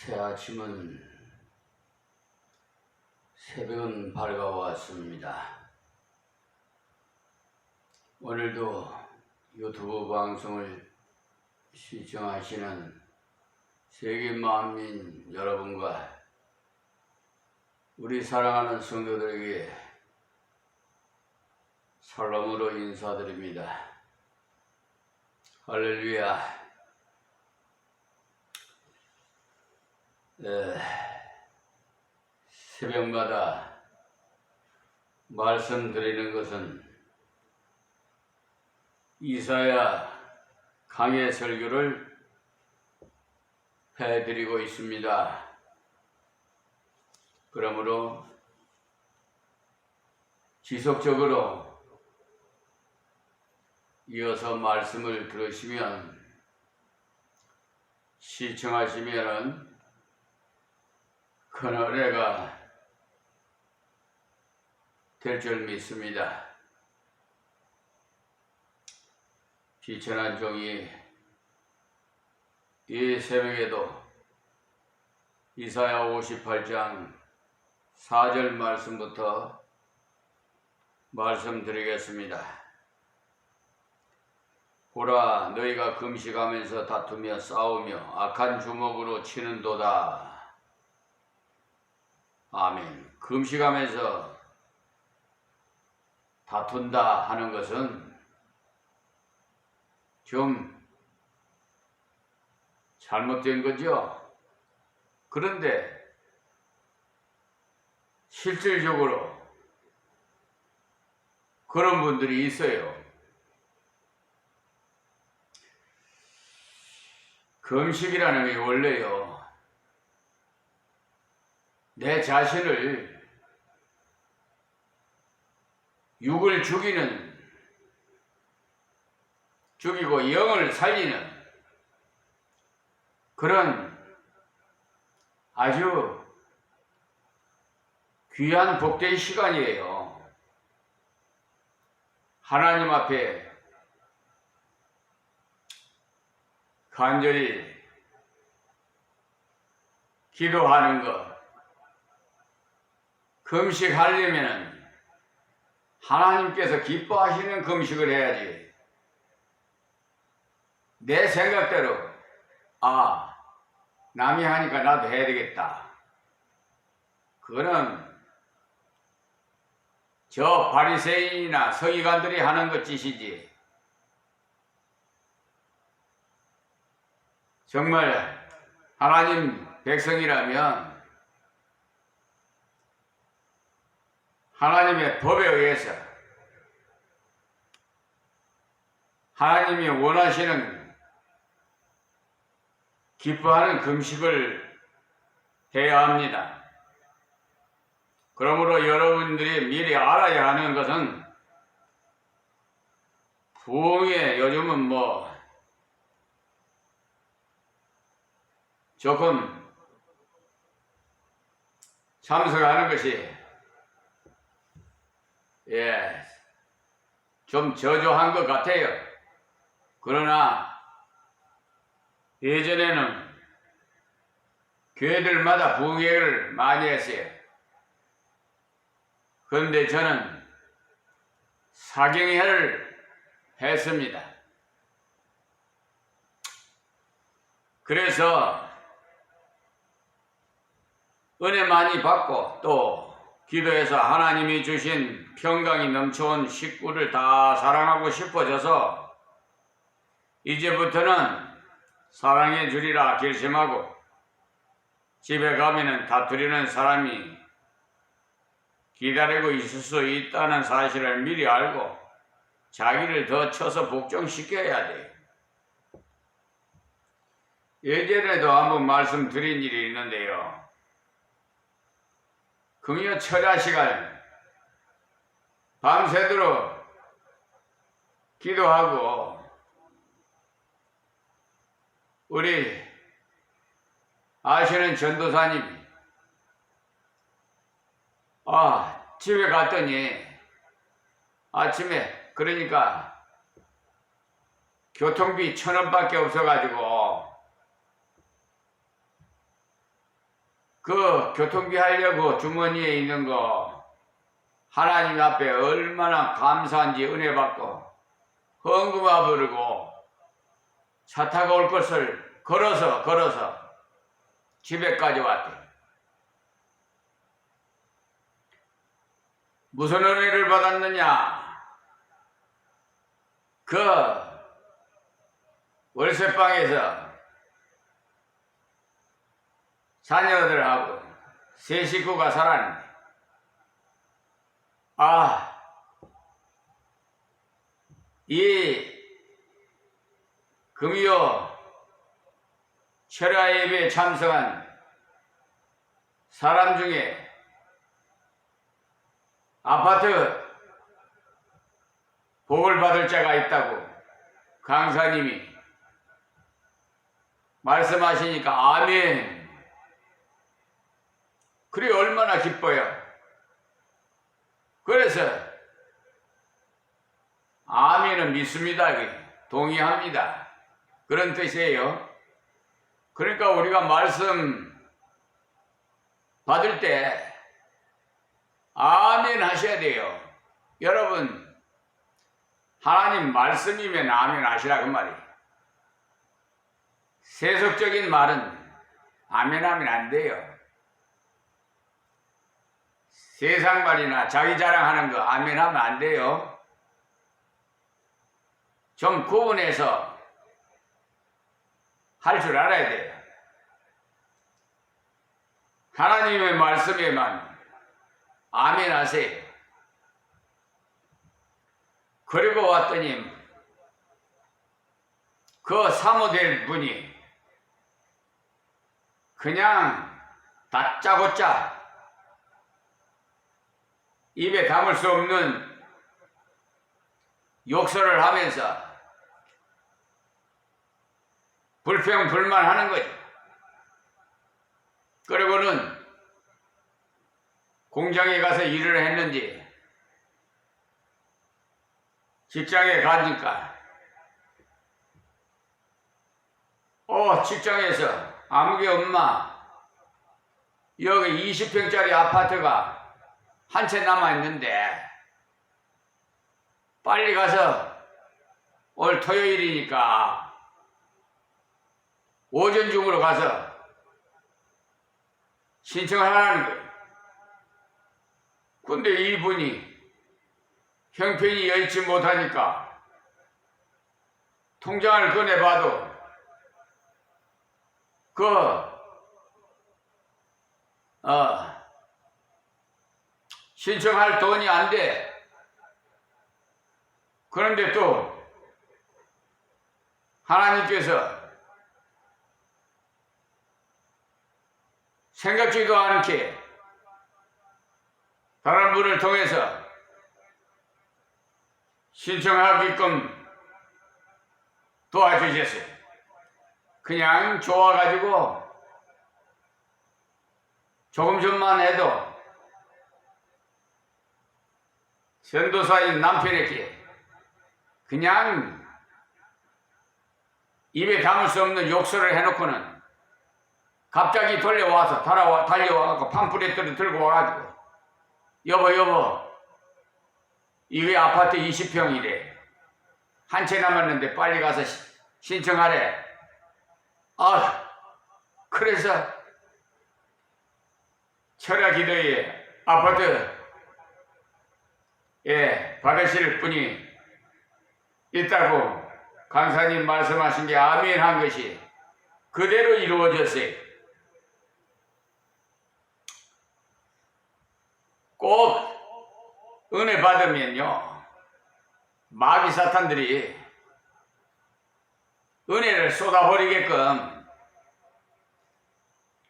새 새벽은 밝아왔습니다. 오늘도 유튜브 방송을 시청하시는 세계 만민 여러분과 우리 사랑하는 성도들에게 살롬으로 인사드립니다. 할렐루야. 새벽마다 말씀드리는 것은 이사야 강해 설교를 해드리고 있습니다. 그러므로 지속적으로 이어서 말씀을 들으시면 시청하시면 큰 은혜가 될 줄 믿습니다. 비천한 종이 이 새벽에도 이사야 58장 4절 말씀부터 말씀드리겠습니다. 보라, 너희가 금식하면서 다투며 싸우며 악한 주먹으로 치는도다. 아멘. 금식하면서 다툰다 하는 것은 좀 잘못된 거죠. 그런데 실질적으로 그런 분들이 있어요. 금식이라는 게 원래요, 내 자신을 육을 죽이고 영을 살리는 그런 아주 귀한 복된 시간이에요. 하나님 앞에 간절히 기도하는 것, 금식하려면 하나님께서 기뻐하시는 금식을 해야지. 내 생각대로 남이 하니까 나도 해야 되겠다, 그거는 저 바리새인이나 서기관들이 하는 것 짓이지, 정말 하나님 백성이라면 하나님의 법에 의해서 하나님이 원하시는 기뻐하는 금식을 해야 합니다. 그러므로 여러분들이 미리 알아야 하는 것은, 부흥회 요즘은 조금 참석하는 것이 좀 저조한 것 같아요. 그러나 예전에는 교회들마다 부흥회를 많이 했어요. 그런데 저는 사경회를 했습니다. 그래서 은혜 많이 받고 또 기도해서 하나님이 주신 평강이 넘쳐온 식구를 다 사랑하고 싶어져서 이제부터는 사랑해 주리라 결심하고, 집에 가면은 다투리는 사람이 기다리고 있을 수 있다는 사실을 미리 알고 자기를 더 쳐서 복종시켜야 돼. 예전에도 한번 말씀드린 일이 있는데요, 금요 철야 시간 밤새도록 기도하고 우리 아시는 전도사님이 집에 갔더니 아침에, 그러니까 교통비 1,000원밖에 없어가지고 그 교통비 하려고 주머니에 있는 거 하나님 앞에 얼마나 감사한지 은혜 받고 헌금화 부르고 차 타고 올 것을 걸어서 집에까지 왔대. 무슨 은혜를 받았느냐? 그 월세방에서 자녀들하고 세 식구가 살았는데, 이 금요 철야 예배에 참석한 사람 중에 아파트 복을 받을 자가 있다고 강사님이 말씀하시니까 아멘. 그래 얼마나 기뻐요. 그래서 아멘은 믿습니다. 동의합니다. 그런 뜻이에요. 그러니까 우리가 말씀 받을 때 아멘 하셔야 돼요. 여러분, 하나님 말씀이면 아멘 하시라 그 말이에요. 세속적인 말은 아멘 하면 안 돼요. 세상 말이나 자기 자랑하는 거 아멘 하면 안 돼요. 좀 구분해서 할 줄 알아야 돼요. 하나님의 말씀에만 아멘 하세요. 그리고 왔더니 그 사모될 분이 그냥 다짜고짜 입에 담을 수 없는 욕설을 하면서 불평불만하는 거죠. 그리고는 공장에 가서 일을 했는지 직장에 가니까 직장에서 아무개 엄마 여기 20평짜리 아파트가 한 채 남아있는데 빨리 가서 오늘 토요일이니까 오전 중으로 가서 신청을 하라는 거예요. 근데 이분이 형편이 여의치 못하니까 통장을 꺼내봐도 신청할 돈이 안 돼. 그런데 또 하나님께서 생각지도 않게 다른 분을 통해서 신청하게끔 도와주셨어요. 그냥 좋아가지고 조금만 해도 전도사인 남편에게 그냥 입에 담을 수 없는 욕설을 해놓고는 갑자기 달려와서 달려와서 팜플렛들을 들고 와가지고 여보 이게 아파트 20평이래. 한 채 남았는데 빨리 가서 신청하래. 그래서 철야 기도에 아파트에 받으실 분이 있다고 강사님 말씀하신 게 아멘 한 것이 그대로 이루어졌어요. 꼭 은혜 받으면요, 마귀 사탄들이 은혜를 쏟아버리게끔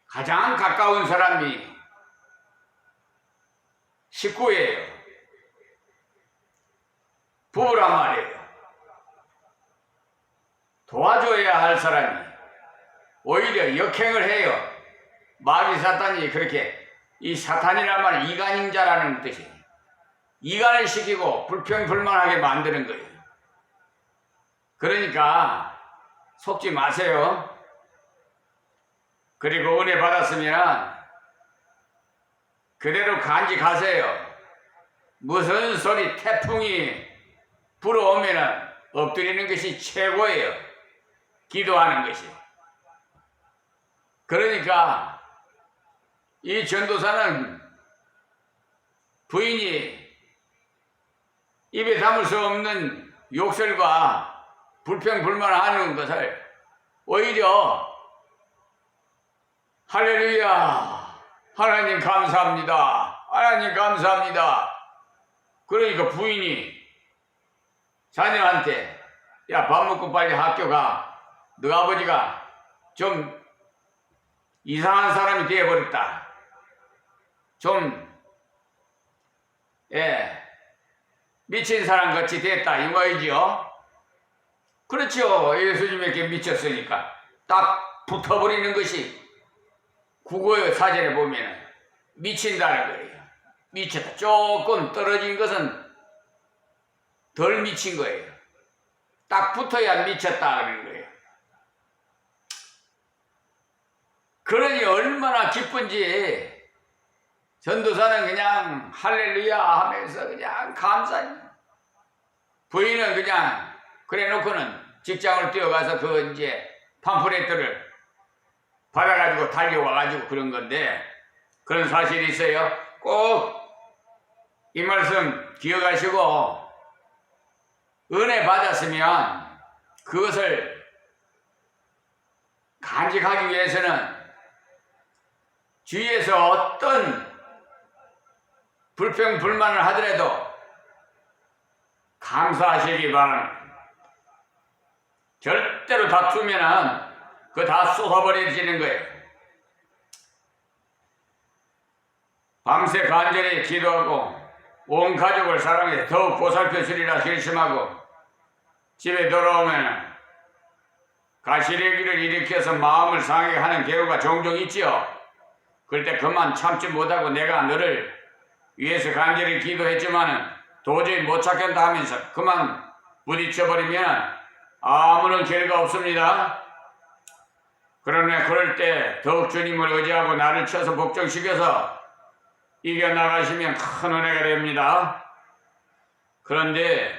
가장 가까운 사람이 식구예요. 부부란 말이에요. 도와줘야 할 사람이 오히려 역행을 해요. 마귀 사탄이 그렇게, 이 사탄이란 말은 이간인자라는 뜻이에요. 이간을 시키고 불평불만하게 만드는 거예요. 그러니까 속지 마세요. 그리고 은혜 받았으면 그대로 간직하세요. 무슨 소리 태풍이 불어오면은 엎드리는 것이 최고예요. 기도하는 것이. 그러니까 이 전도사는 부인이 입에 담을 수 없는 욕설과 불평불만하는 것을 오히려 할렐루야, 하나님 감사합니다, 하나님 감사합니다. 그러니까 부인이 자녀한테 야, 밥 먹고 빨리 학교 가. 너 아버지가 좀 이상한 사람이 되어버렸다. 좀 미친 사람 같이 됐다 이 말이지요. 그렇죠. 예수님에게 미쳤으니까 딱 붙어버리는 것이 국어 사전에 보면 미친다는 거예요. 미쳤다. 조금 떨어진 것은 덜 미친 거예요. 딱 붙어야 미쳤다 그러는 거예요. 그러니 얼마나 기쁜지 전도사는 그냥 할렐루야 하면서 그냥 감사해. 부인은 그냥 그래 놓고는 직장을 뛰어가서 그 이제 팜프렛들을 받아가지고 달려와가지고 그런 건데, 그런 사실이 있어요. 꼭 이 말씀 기억하시고 은혜 받았으면 그것을 간직하기 위해서는 주위에서 어떤 불평불만을 하더라도 감사하시기 바랍니다. 절대로 다투면은 그거 다 쏟아버려지는 거예요. 밤새 간절히 기도하고 온 가족을 사랑해 더욱 보살펴 주리라 결심하고 집에 돌아오면 가시래기를 일으켜서 마음을 상하게 하는 경우가 종종 있지요. 그럴 때 그만 참지 못하고 내가 너를 위해서 간절히 기도했지만은 도저히 못 찾겠다 하면서 그만 부딪혀버리면 아무런 결과 없습니다. 그러나 그럴 때 더욱 주님을 의지하고 나를 쳐서 복종시켜서 이겨나가시면 큰 은혜가 됩니다. 그런데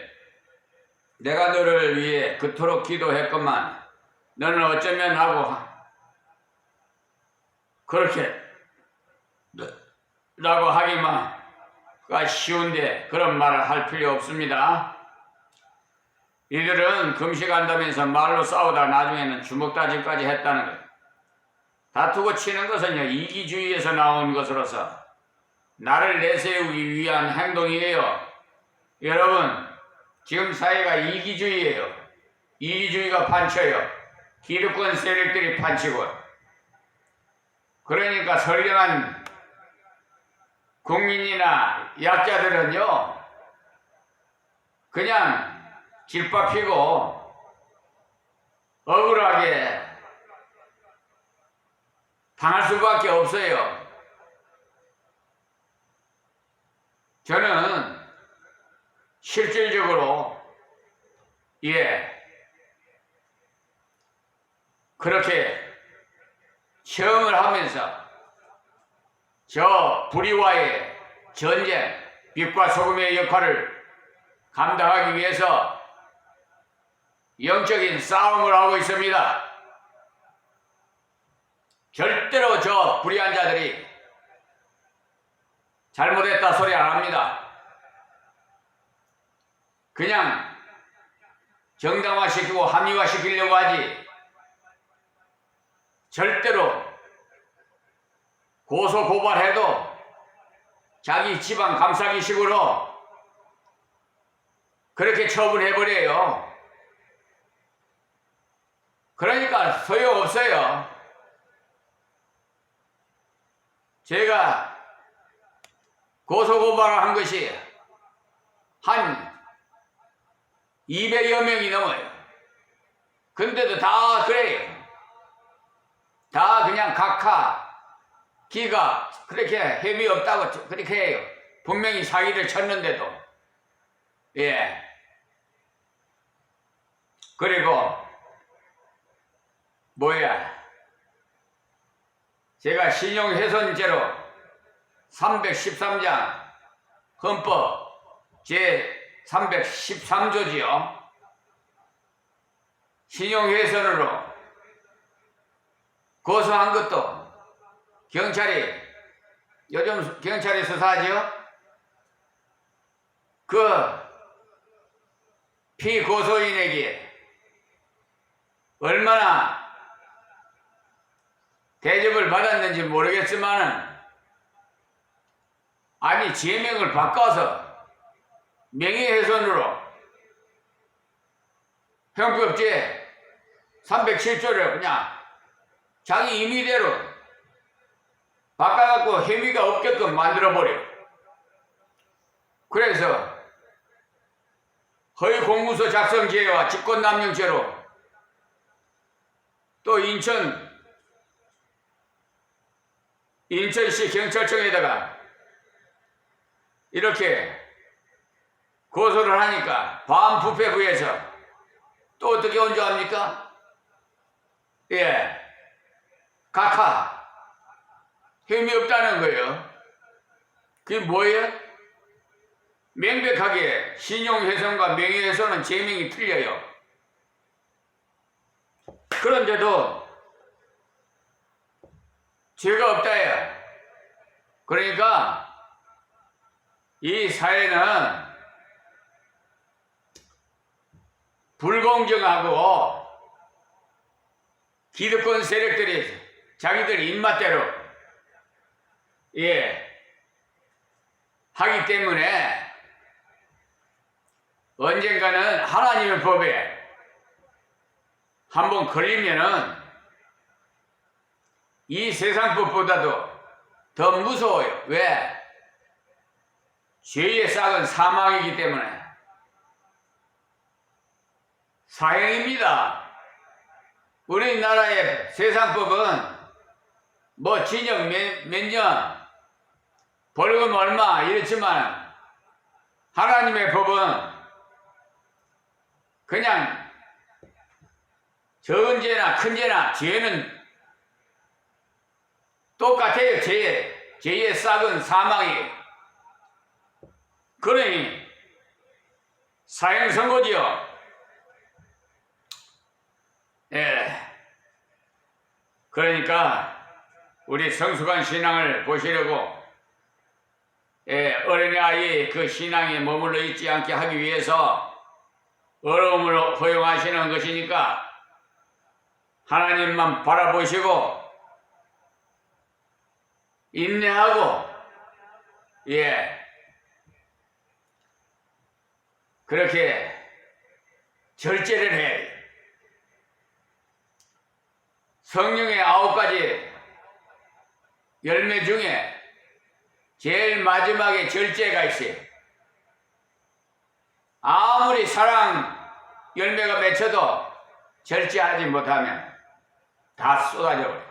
내가 너를 위해 그토록 기도했건만 너는 어쩌면 하고 그렇게 라고 하기만 쉬운데 그런 말을 할 필요 없습니다. 이들은 금식한다면서 말로 싸우다 나중에는 주먹다짐까지 했다는 거예요. 다투고 치는 것은요, 이기주의에서 나온 것으로서 나를 내세우기 위한 행동이에요. 여러분, 지금 사회가 이기주의예요. 이기주의가 판쳐요. 기득권 세력들이 판치고. 그러니까 선량한 국민이나 약자들은요, 그냥 길바 피고 억울하게 당할 수밖에 없어요. 저는 실질적으로 그렇게 체험을 하면서 저 불의와의 전쟁, 빛과 소금의 역할을 감당하기 위해서 영적인 싸움을 하고 있습니다. 절대로 저 불의한 자들이 잘못했다 소리 안 합니다. 그냥 정당화시키고 합리화시키려고 하지 절대로 고소고발해도 자기 집안 감싸기 식으로 그렇게 처분해버려요. 그러니까 소용없어요. 제가 고소고발을 한 것이 한 200여 명이 넘어요. 근데도 다 그래요. 다 그냥 각하, 기가 그렇게 혐의 없다고 그렇게 해요. 분명히 사기를 쳤는데도. 그리고 제가 신용훼손죄로 313장 헌법 제 313조지요. 신용훼손으로 고소한 것도 경찰이, 요즘 경찰이 수사하지요. 그 피고소인에게 얼마나 대접을 받았는지 모르겠지만은, 아니 제명을 바꿔서 명예훼손으로 형법제 307조를 그냥 자기 임의대로 바꿔갖고 혐의가 없게끔 만들어버려. 그래서 허위 공문서 작성죄와 직권남용죄로 또 인천시 경찰청에다가 이렇게 고소를 하니까 반부패부에서 또 어떻게 온 줄 압니까? 예, 각하 혐의 없다는 거예요. 그게 뭐예요? 명백하게 신용훼손과 명예훼손은 제명이 틀려요. 그런데도 죄가 없다예요. 그러니까 이 사회는 불공정하고 기득권 세력들이 자기들 입맛대로 하기 때문에 언젠가는 하나님의 법에 한번 걸리면은 이 세상 법보다도 더 무서워요. 왜? 죄의 싹은 사망이기 때문에. 사형입니다. 우리나라의 세상법은 뭐 징역 몇 년, 벌금 얼마 이렇지만 하나님의 법은 그냥 적은 죄나 큰 죄나 죄는 똑같아요. 죄의 싹은 사망이에요. 그러니 사형 선고지요. 그러니까 우리 성숙한 신앙을 보시려고 어린아이의 그 신앙에 머물러 있지 않게 하기 위해서 어려움을 허용하시는 것이니까 하나님만 바라보시고 인내하고 그렇게 절제를 해. 성령의 9가지 열매 중에 제일 마지막에 절제가 있어요. 아무리 사랑 열매가 맺혀도 절제하지 못하면 다 쏟아져 버려.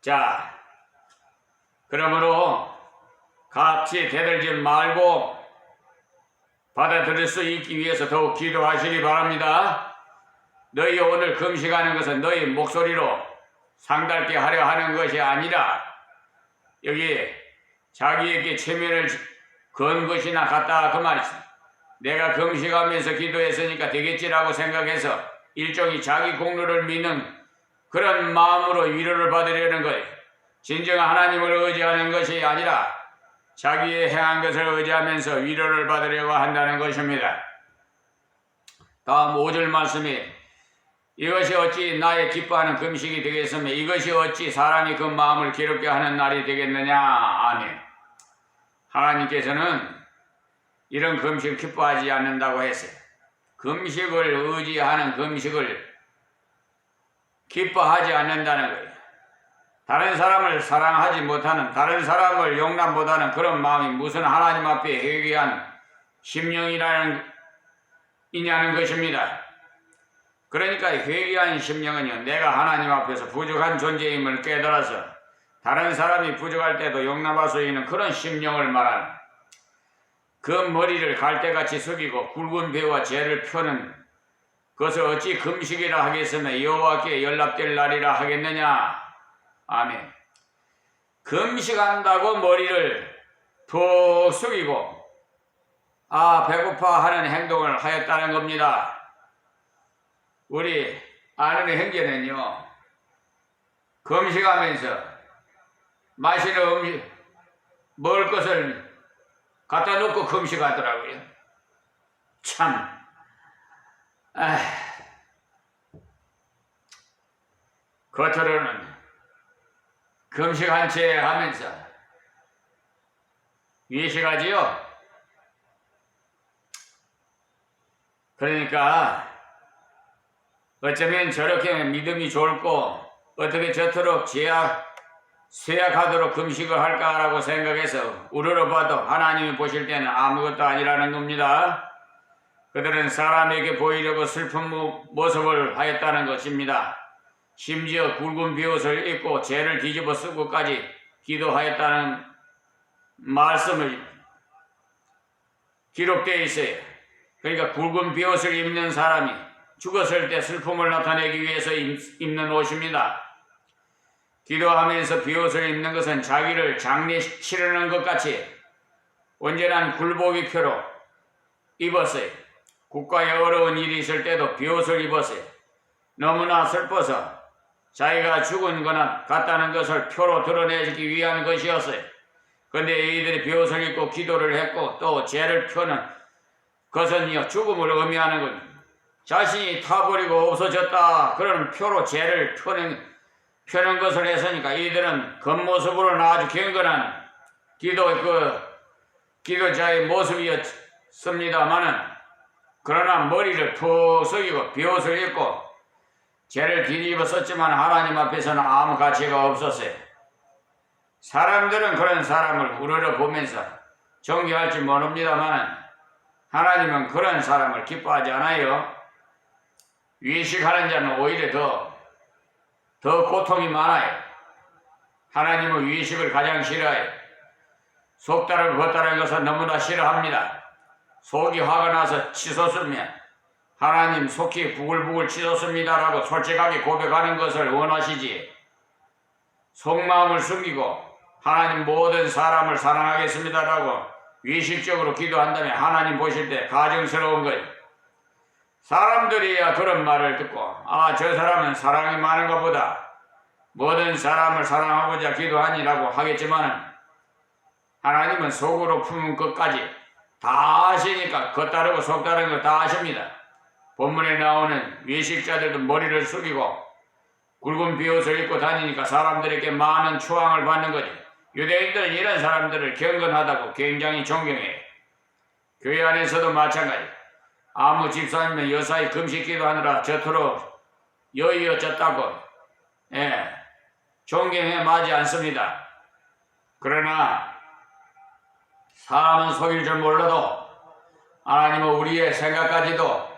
자, 그러므로 같이 대들지 말고 받아들일 수 있기 위해서 더욱 기도하시기 바랍니다. 너희 오늘 금식하는 것은 너희 목소리로 상달게 하려 하는 것이 아니라 여기 자기에게 체면을 건 것이나 같다 그 말이지. 내가 금식하면서 기도했으니까 되겠지라고 생각해서 일종의 자기 공로를 믿는 그런 마음으로 위로를 받으려는 거예요. 진정한 하나님을 의지하는 것이 아니라 자기의 행한 것을 의지하면서 위로를 받으려고 한다는 것입니다. 다음 5절 말씀이 이것이 어찌 나의 기뻐하는 금식이 되겠으며 이것이 어찌 사람이 그 마음을 괴롭게 하는 날이 되겠느냐. 아멘. 하나님께서는 이런 금식을 기뻐하지 않는다고 했어요. 금식을 의지하는 금식을 기뻐하지 않는다는 거예요. 다른 사람을 사랑하지 못하는, 다른 사람을 용납 못하는 그런 마음이 무슨 하나님 앞에 회개한 심령이냐는 것입니다. 그러니까 회개한 심령은요, 내가 하나님 앞에서 부족한 존재임을 깨달아서 다른 사람이 부족할 때도 용납할 수 있는 그런 심령을 말하는, 그 머리를 갈대같이 숙이고 굵은 배와 죄를 펴는 그것을 어찌 금식이라 하겠으며 여호와께 연락될 날이라 하겠느냐. 아멘. 금식한다고 머리를 푹 숙이고 배고파 하는 행동을 하였다는 겁니다. 우리 아는 형제는요, 금식하면서 마시는 음식, 먹을 것을 갖다 놓고 금식하더라고요. 참, 겉으로는 금식한 채 하면서 외식하지요. 그러니까 어쩌면 저렇게 믿음이 좋고 어떻게 저토록 쇠약하도록 금식을 할까라고 생각해서 우러러봐도 하나님이 보실 때는 아무것도 아니라는 겁니다. 그들은 사람에게 보이려고 슬픈 모습을 하였다는 것입니다. 심지어 굵은 비옷을 입고 죄를 뒤집어 쓰고까지 기도하였다는 말씀을 기록되어 있어요. 그러니까 굵은 비옷을 입는 사람이 죽었을 때 슬픔을 나타내기 위해서 입는 옷입니다. 기도하면서 비옷을 입는 것은 자기를 장례 치르는 것 같이 온전한 굴복의 표로 입었어요. 국가에 어려운 일이 있을 때도 비옷을 입었어요. 너무나 슬퍼서 자기가 죽은 거나 같다는 것을 표로 드러내기 위한 것이었어요. 그런데 이들이 비옷을 입고 기도를 했고 또 죄를 펴는 것은 죽음을 의미하는 겁니다. 자신이 타버리고 없어졌다 그런 표로 죄를 펴는 것을 했으니까 이들은 겉모습으로는 아주 경건한 기도자의 모습이었습니다마는 그러나 머리를 푹 숙이고 비옷을 입고 죄를 뒤집어 썼지만 하나님 앞에서는 아무 가치가 없었어요. 사람들은 그런 사람을 우러러 보면서 존경할지 모릅니다만 하나님은 그런 사람을 기뻐하지 않아요. 외식하는 자는 오히려 더 고통이 많아요. 하나님은 외식을 가장 싫어해요. 속다를 걷다는 것은 너무나 싫어합니다. 속이 화가 나서 치솟으면 하나님 속이 부글부글 치솟습니다라고 솔직하게 고백하는 것을 원하시지, 속마음을 숨기고 하나님 모든 사람을 사랑하겠습니다라고 외식적으로 기도한다면 하나님 보실 때 가증스러운 거예요. 사람들이야 그런 말을 듣고 저 사람은 사랑이 많은가 보다, 모든 사람을 사랑하고자 기도하니라고 하겠지만 하나님은 속으로 품은 것까지 다 아시니까 겉다르고 속다른 거 다 아십니다. 본문에 나오는 외식자들도 머리를 숙이고 굵은 비옷을 입고 다니니까 사람들에게 많은 추앙을 받는 거지. 유대인들은 이런 사람들을 경건하다고 굉장히 존경해요. 교회 안에서도 마찬가지. 아무 집사님은 여사히 금식 기도하느라 저토록 여의어졌다고 존경해 마지 않습니다. 그러나 사람은 속일 줄 몰라도 하나님은 우리의 생각까지도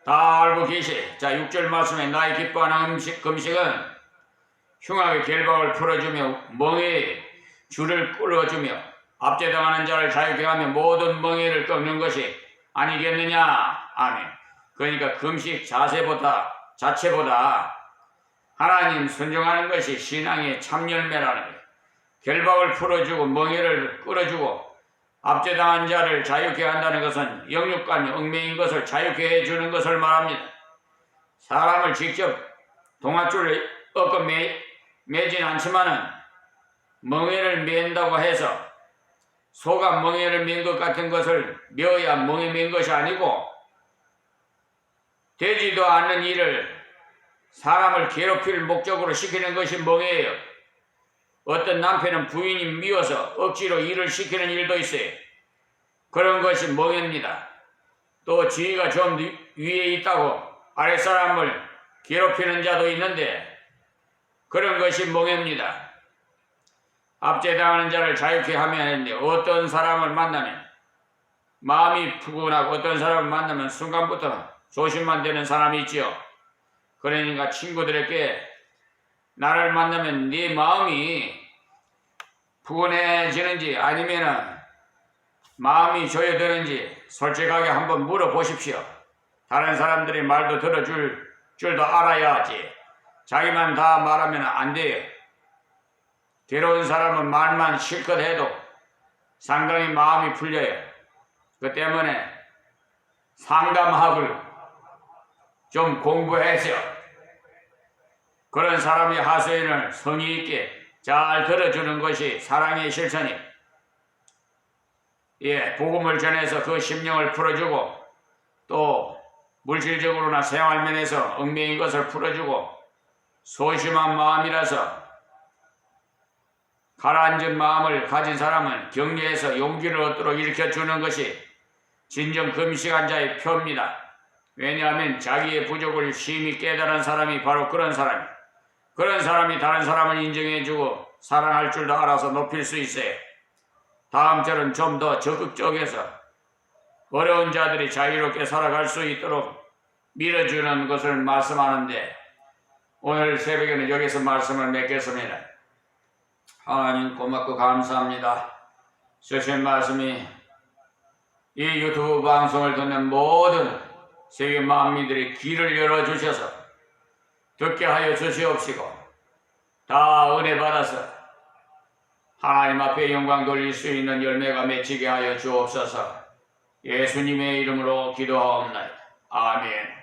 다 알고 계시. 자, 6절 말씀에 나의 기뻐하는 금식은 흉악의 결박을 풀어주며 멍에의 줄을 끌어주며 압제당하는 자를 자유케 하며 모든 멍에를 꺾는 것이 아니겠느냐. 아멘. 그러니까 금식 자체보다 하나님 순종하는 것이 신앙의 참열매라는 거예요. 결박을 풀어주고 멍에를 끌어주고 압제당한 자를 자유케 한다는 것은 영육간 얽매인 것을 자유케 해주는 것을 말합니다. 사람을 직접 동아줄을 꺾어 매진 않지만은 멍에를 맨다고 해서 소가 멍에를 맨 것 같은 것을 메어야 멍에 맨 것이 아니고, 되지도 않는 일을 사람을 괴롭힐 목적으로 시키는 것이 멍에예요. 어떤 남편은 부인이 미워서 억지로 일을 시키는 일도 있어요. 그런 것이 멍에입니다. 또 지위가 좀 위에 있다고 아랫사람을 괴롭히는 자도 있는데 그런 것이 멍에입니다. 압제당하는 자를 자유케 하면 하는데 어떤 사람을 만나면 마음이 푸근하고 어떤 사람을 만나면 순간부터 조심만 되는 사람이 있지요. 그러니까 친구들에게 나를 만나면 네 마음이 푸근해지는지 아니면은 마음이 조여드는지 솔직하게 한번 물어보십시오. 다른 사람들의 말도 들어줄 줄도 알아야지 자기만 다 말하면 안 돼요. 괴로운 사람은 말만 실컷 해도 상당히 마음이 풀려요. 그 때문에 상담학을 좀 공부해서 그런 사람의 하소연을 성의 있게 잘 들어주는 것이 사랑의 실천이. 복음을 전해서 그 심령을 풀어주고 또 물질적으로나 생활면에서 얽매인 것을 풀어주고 소심한 마음이라서 가라앉은 마음을 가진 사람은 격려해서 용기를 얻도록 일으켜주는 것이 진정 금식한 자의 표입니다. 왜냐하면 자기의 부족을 심히 깨달은 사람이 바로 그런 사람이 다른 사람을 인정해주고 사랑할 줄도 알아서 높일 수 있어요. 다음 절은 좀 더 적극적에서 어려운 자들이 자유롭게 살아갈 수 있도록 밀어주는 것을 말씀하는데 오늘 새벽에는 여기서 말씀을 맺겠습니다. 하나님 고맙고 감사합니다. 주신 말씀이 이 유튜브 방송을 듣는 모든 세계 만민들의 귀를 열어주셔서 듣게 하여 주시옵시고 다 은혜 받아서 하나님 앞에 영광 돌릴 수 있는 열매가 맺히게 하여 주옵소서. 예수님의 이름으로 기도하옵나이다. 아멘.